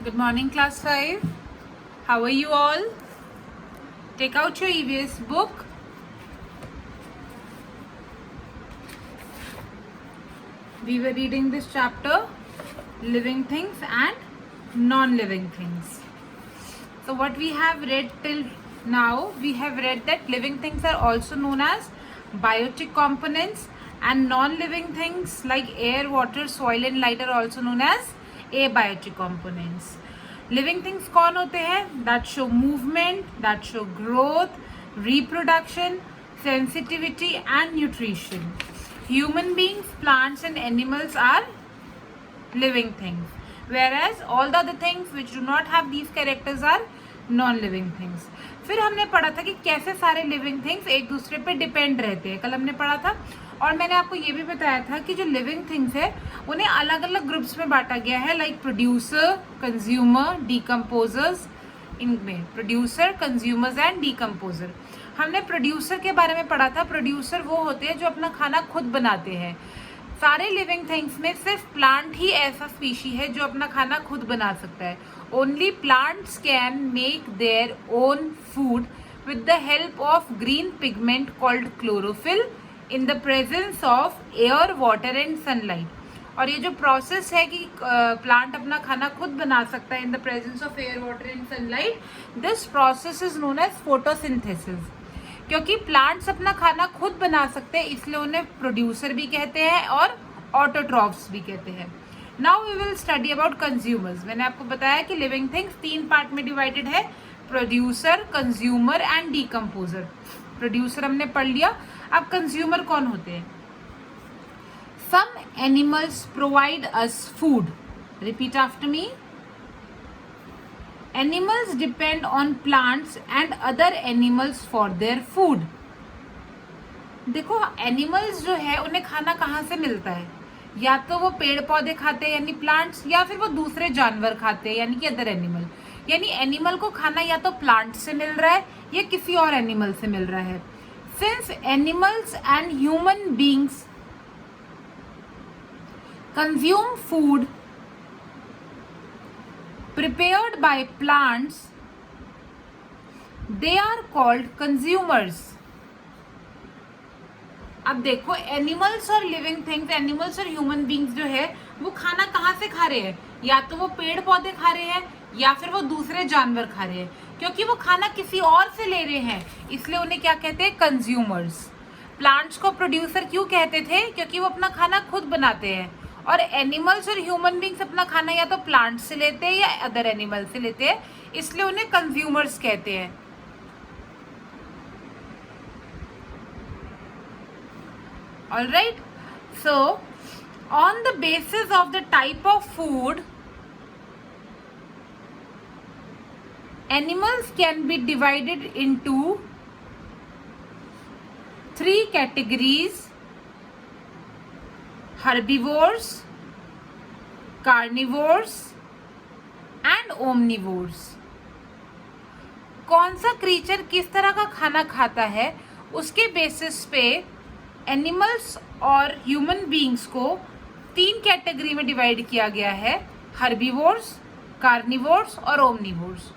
Good morning, class 5. How are you all? Take out your EVS book. We were reading this chapter, living things and non-living things. So what we have read till now, we have read that living things are also known as biotic components and non-living things like air, water, soil and light are also known as abiotic components. Living things कौन होते हैं? That show movement, that show growth, reproduction, sensitivity and nutrition. Human beings, plants and animals are living things, whereas all the other things which do not have these characters are non-living things. फिर हमने पढ़ा था कि कैसे सारे living things एक दूसरे पे डिपेंड रहते हैं, कल हमने पढ़ा था. और मैंने आपको ये भी बताया था कि जो लिविंग थिंग्स है उन्हें अलग अलग ग्रुप्स में बांटा गया है, लाइक प्रोड्यूसर, कंज्यूमर, डीकम्पोजर्स. इनमें प्रोड्यूसर, कंज्यूमर्स एंड डीकम्पोजर. हमने प्रोड्यूसर के बारे में पढ़ा था. प्रोड्यूसर वो होते हैं जो अपना खाना खुद बनाते हैं. सारे लिविंग थिंग्स में सिर्फ प्लांट ही ऐसा स्पीशी है जो अपना खाना खुद बना सकता है. Only plants can make their own food with the help of green pigment called chlorophyll in the presence of air, water and sunlight. और ये जो प्रोसेस है कि प्लांट अपना खाना खुद बना सकता है in the presence of air, water and sunlight, this process is known as photosynthesis. क्योंकि प्लांट्स अपना खाना खुद बना सकते हैं इसलिए उन्हें प्रोड्यूसर भी कहते हैं और ऑटोट्रॉफ्स भी कहते हैं. Now we will study about consumers. मैंने आपको बताया कि लिविंग थिंग्स 3 पार्ट में डिवाइडेड है, producer, consumer and decomposer. Producer हमने पढ़ लिया. अब कंज्यूमर कौन होते हैं? Some animals provide us food. Repeat after me. Animals depend on plants and other animals for their food. देखो एनिमल्स जो है उन्हें खाना कहाँ से मिलता है? या तो वो पेड़ पौधे खाते हैं यानी प्लांट्स, या फिर वो दूसरे जानवर खाते हैं यानी कि अदर एनिमल. यानी एनिमल को खाना या तो प्लांट से मिल रहा है या किसी और एनिमल से मिल रहा है. Since animals and human beings consume food prepared by plants, they are called consumers. अब देखो एनिमल्स और लिविंग थिंग्स, एनिमल्स और ह्यूमन बींग्स जो है वो खाना कहाँ से खा रहे हैं? या तो वो पेड़ पौधे खा रहे हैं या फिर वो दूसरे जानवर खा रहे हैं. क्योंकि वो खाना किसी और से ले रहे हैं इसलिए उन्हें क्या कहते हैं? कंज्यूमर्स. प्लांट्स को प्रोड्यूसर क्यों कहते थे? क्योंकि वो अपना खाना खुद बनाते हैं. और एनिमल्स और ह्यूमन बींग्स अपना खाना या तो प्लांट से लेते हैं या अदर एनिमल से लेते हैं इसलिए उन्हें कंज्यूमर्स कहते हैं. Alright. So on the basis of the type of food animals can be divided into 3 categories: herbivores, carnivores and omnivores. कौन सा क्रीचर किस तरह का खाना खाता है उसके बेसिस पे एनिमल्स और ह्यूमन बींग्स को 3 कैटेगरी में डिवाइड किया गया है: हर्बीवोर्स, कार्निवोर्स और ओमनिवोर्स.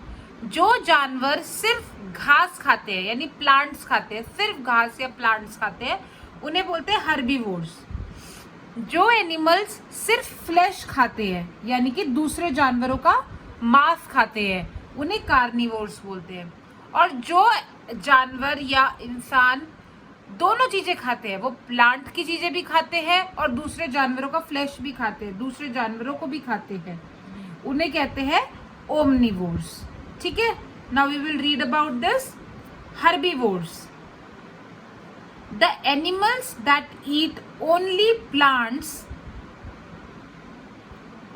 जो जानवर सिर्फ घास खाते हैं यानी प्लांट्स खाते हैं, सिर्फ घास या प्लांट्स खाते हैं उन्हें बोलते हैं हर्बीवोर्स. जो एनिमल्स सिर्फ फ्लैश खाते हैं यानी कि दूसरे जानवरों का मांस खाते हैं उन्हें कार्निवोर्स बोलते हैं. और जो जानवर या इंसान दोनों चीजें खाते हैं, वो प्लांट की चीजें भी खाते हैं और दूसरे जानवरों का फ्लैश भी खाते हैं, दूसरे जानवरों को भी खाते हैं, उन्हें कहते हैं ओमनिवोर्स. ठीक है. Now we will read about this. Herbivores, the animals that eat only plants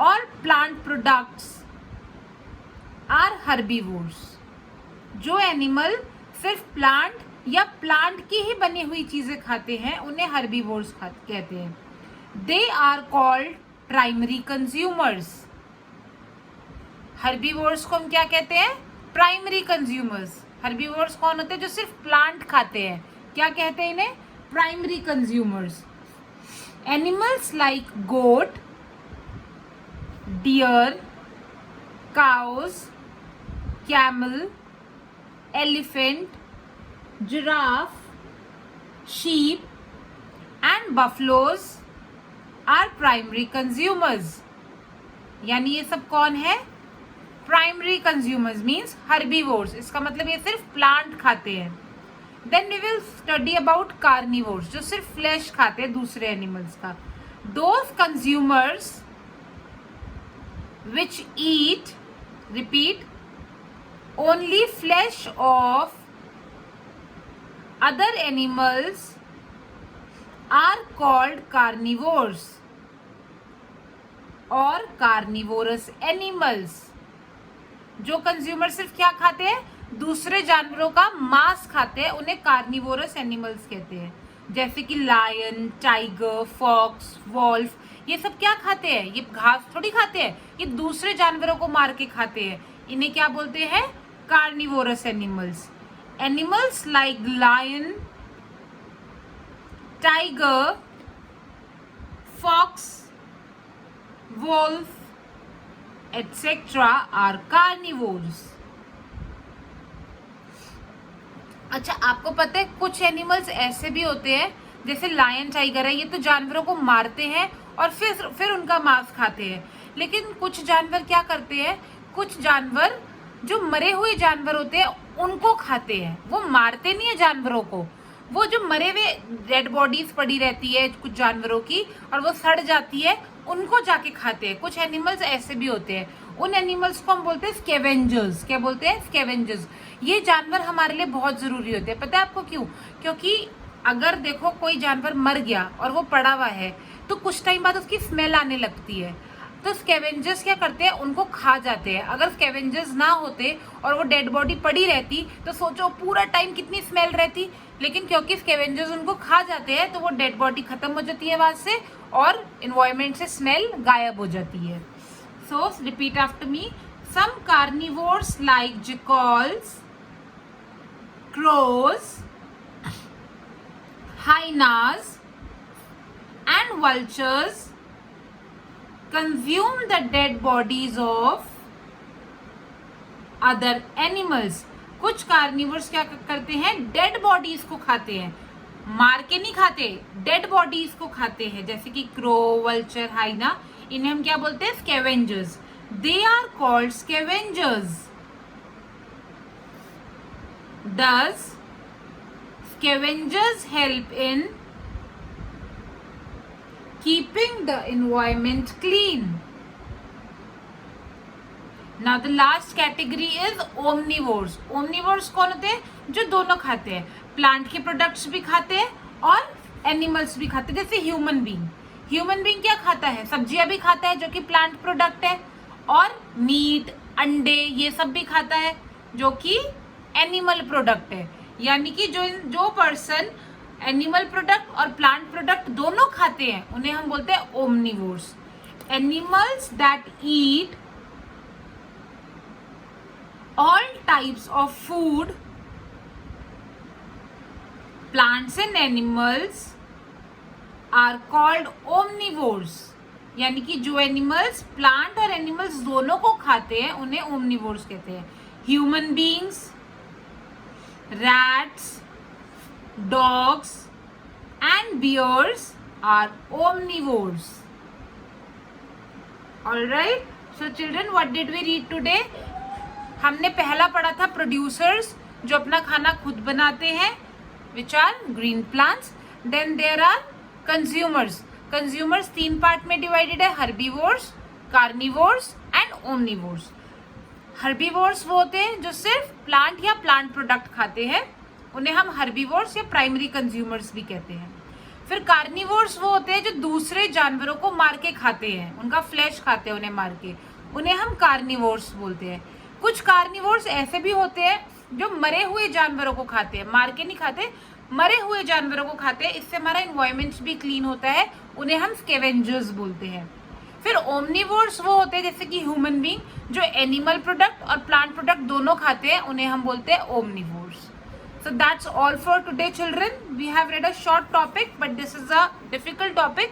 or plant products are herbivores. जो एनिमल सिर्फ प्लांट या प्लांट की ही बनी हुई चीजें खाते हैं उन्हें हर्बीवोर्स कहते हैं. They are called primary consumers. Herbivores को हम क्या कहते हैं? Primary consumers. हर्बीवोर्स कौन होते हैं? जो सिर्फ प्लांट खाते हैं. क्या कहते हैं इन्हें? Primary consumers. Animals like goat, dear, cows, camel, elephant, giraffe, sheep and buffaloes are primary consumers. यानी ये सब कौन है? Primary consumers means herbivores. इसका मतलब ये सिर्फ प्लांट खाते हैं. Then we will study about carnivores, जो सिर्फ फ्लैश खाते हैं दूसरे एनिमल्स का. Those consumers which eat, repeat, only flesh of other animals are called carnivores और कार्निवोरस एनिमल्स. जो कंज्यूमर सिर्फ क्या खाते हैं? दूसरे जानवरों का मांस खाते हैं, उन्हें कार्निवोरस एनिमल्स कहते हैं. जैसे कि लायन, टाइगर, फॉक्स, वॉल्फ, ये सब क्या खाते हैं? ये घास थोड़ी खाते हैं, ये दूसरे जानवरों को मार के खाते हैं. इन्हें क्या बोलते हैं? Carnivorous animals. Animals like lion, tiger, fox, wolf etc. are carnivores. अच्छा, आपको पता है कुछ एनिमल्स ऐसे भी होते हैं, जैसे लायन, टाइगर है, ये तो जानवरों को मारते हैं और फिर उनका मांस खाते हैं. लेकिन कुछ जानवर क्या करते हैं? कुछ जानवर जो मरे हुए जानवर होते हैं उनको खाते हैं. वो मारते नहीं है जानवरों को, वो जो मरे हुए डेड बॉडीज पड़ी रहती है कुछ जानवरों की और वो सड़ जाती है, उनको जाके खाते हैं. कुछ एनिमल्स ऐसे भी होते हैं. उन एनिमल्स को हम बोलते हैं स्कैवेंजर्स. क्या बोलते हैं? स्कैवेंजर्स. ये जानवर हमारे लिए बहुत जरूरी होते हैं. पता है आपको क्यों? क्योंकि अगर देखो कोई जानवर मर गया और वो पड़ा हुआ है तो कुछ टाइम बाद उसकी स्मेल आने लगती है. तो स्कैवेंजर्स क्या करते हैं? उनको खा जाते हैं. अगर स्कैवेंजर्स ना होते और वो डेड बॉडी पड़ी रहती तो सोचो पूरा टाइम कितनी स्मेल रहती. लेकिन क्योंकि स्कैवेंजर्स उनको खा जाते हैं तो वो डेड बॉडी खत्म हो जाती है वहां से और एनवायरमेंट से स्मेल गायब हो जाती है. So repeat after me. Some carnivores like jackals, crows, hyenas and vultures consume the dead bodies of other animals. कुछ कार्निवर्स क्या करते हैं? डेड बॉडीज को खाते हैं. मार के नहीं खाते, डेड बॉडीज को खाते हैं. जैसे कि क्रो, वल्चर, हाइना, इन्हें हम क्या बोलते हैं? Scavengers. They are called scavengers. Does scavengers help in keeping the environment clean? Now the last category is omnivores. Omnivores कौन होते हैं? जो दोनों खाते हैं, प्लांट के प्रोडक्ट्स भी खाते हैं और एनिमल्स भी खाते हैं. जैसे ह्यूमन बीइंग. ह्यूमन बीइंग क्या खाता है? सब्जियां भी खाता है जो कि प्लांट प्रोडक्ट है, और मीट, अंडे, ये सब भी खाता है जो कि एनिमल प्रोडक्ट है. यानी कि जो पर्सन एनिमल प्रोडक्ट और प्लांट प्रोडक्ट दोनों खाते हैं उन्हें हम बोलते हैं omnivores. Animals that eat all types of food, plants and animals are called omnivores. यानी कि जो एनिमल्स प्लांट और एनिमल्स दोनों को खाते हैं उन्हें ओमनिवोर्स कहते हैं. Human beings, rats, dogs and bears are omnivores. All right, so children, what did we read today? हमने पहला पढ़ा था प्रोड्यूसर्स, जो अपना खाना खुद बनाते हैं, which are green plants. Then there are consumers. Consumers 3 part में डिवाइडेड है, herbivores, carnivores and omnivores. Herbivores वो होते हैं जो सिर्फ प्लांट या प्लांट प्रोडक्ट खाते हैं, उन्हें हम हर्बीवोर्स या प्राइमरी कंज्यूमर्स भी कहते हैं. फिर कार्निवोर्स वो होते हैं जो दूसरे जानवरों को मार के खाते हैं, उनका फ्लैश खाते हैं उन्हें मार के, उन्हें हम कार्निवोर्स बोलते हैं. कुछ कार्निवोर्स ऐसे भी होते हैं जो मरे हुए जानवरों को खाते हैं, मार के नहीं खाते, मरे हुए जानवरों को खाते हैं. इससे हमारा एनवायरमेंट भी क्लीन होता है, उन्हें हम स्कैवेंजर्स बोलते हैं. फिर ओमनिवोर्स वो होते हैं जैसे कि ह्यूमन बीइंग, जो एनिमल प्रोडक्ट और प्लांट प्रोडक्ट दोनों खाते हैं, उन्हें हम बोलते हैं omnivores. So that's all for today children. We have read a short topic, but this is a difficult topic,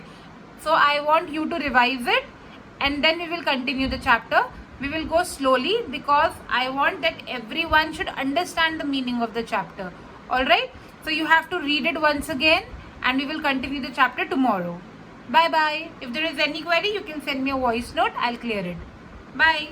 so I want you to revise it and then we will continue the chapter We will go slowly because I want that everyone should understand the meaning of the chapter. Alright? So you have to read it once again and we will continue the chapter tomorrow. Bye bye. If there is any query, you can send me a voice note. I'll clear it. Bye.